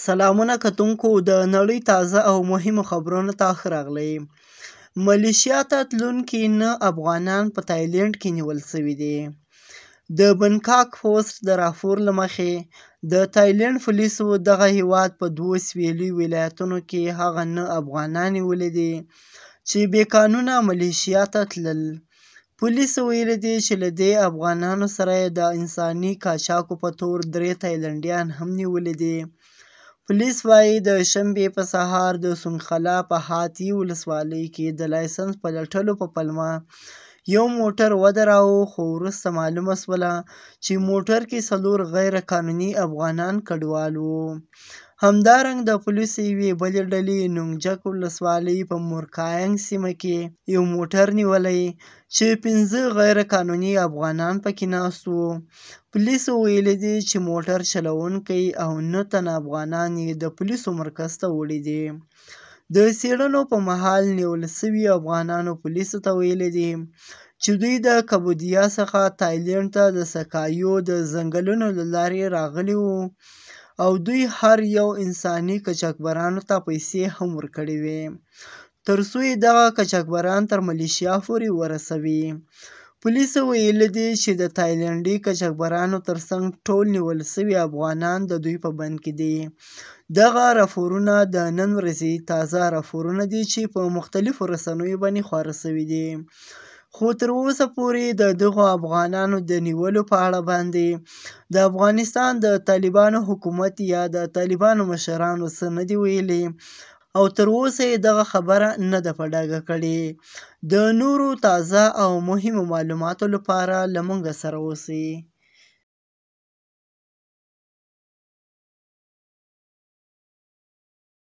سلامونه کتونکو د نړۍ تازه او مهمو خبرونو ته ښه راغلئ. ملیشیا ته تلونکي 9 افغانان په تایلنډ کې نیول شوي دي. د بنکاک پوسټ د راپور له مخې د تایلنډ پولیسو دغه هیواد په 2 سویلي ولایتونو کې هغه 9 افغانان نیولي دي چې بې قانونه ملیشیا ته تلل. پولیسو ویلي دي چې له دې افغانانو سره یې د انساني قاچاقو په تور 3 تایلنډیان هم نیولي دي. پولیس وایي د شنبې په سهار د سونخلا په هاتي ولسوالۍ کې د لایسنس په لټلو په پلمه یو موټر ودراوه، خو وروسته معلومه شوله چې موټر کې 4 غیر قانوني افغانان کډوال وو. همدارنګه د پولیسو یوې بلې ډلې نونګجک ولسوالۍ په مورکایانګ سیمه کې یو موټر نیولی چې 5 غیر قانوني افغانان پکې ناست وو. پولیسو ویلي دي چې موټر چلوونکی او 9 تنه افغانان یې د پولیسو مرکز ته وړي دي. د څېړنو په مهال نیول شوي افغانانو پولیسو ته ویلي دي چې دوی د کمبودیا څخه تایلنډ ته د سکایو د ځنګلونو له لارې راغلي وو او دوی هر یو انساني قاچاقبرانو ته پیسې هم ورکړې وې تر څو یې دغه قاچاقبران تر ملیشیا پورې ورسوي. پولیسو ویلي دي چې د تایلنډي قاچاقبرانو ترڅنګ ټول نیول شوي افغانان د دوی په بند کې دي. دغه راپورونه د نن ورځې تازه راپورونه دي چې په مختلفو رسنیو باندې خپاره شوي دي. خو تر اوسه پورې د دغو افغانانو د نیولو په اړه باندې د افغانستان د طالبانو حکومت یا د طالبانو مشرانو څه نه دي ویلي او تر اوسه یې دغه خبره نه ده په ډاګه کړې. د نورو تازه او مهمو معلوماتو لپاره له موږ سره اوسئ.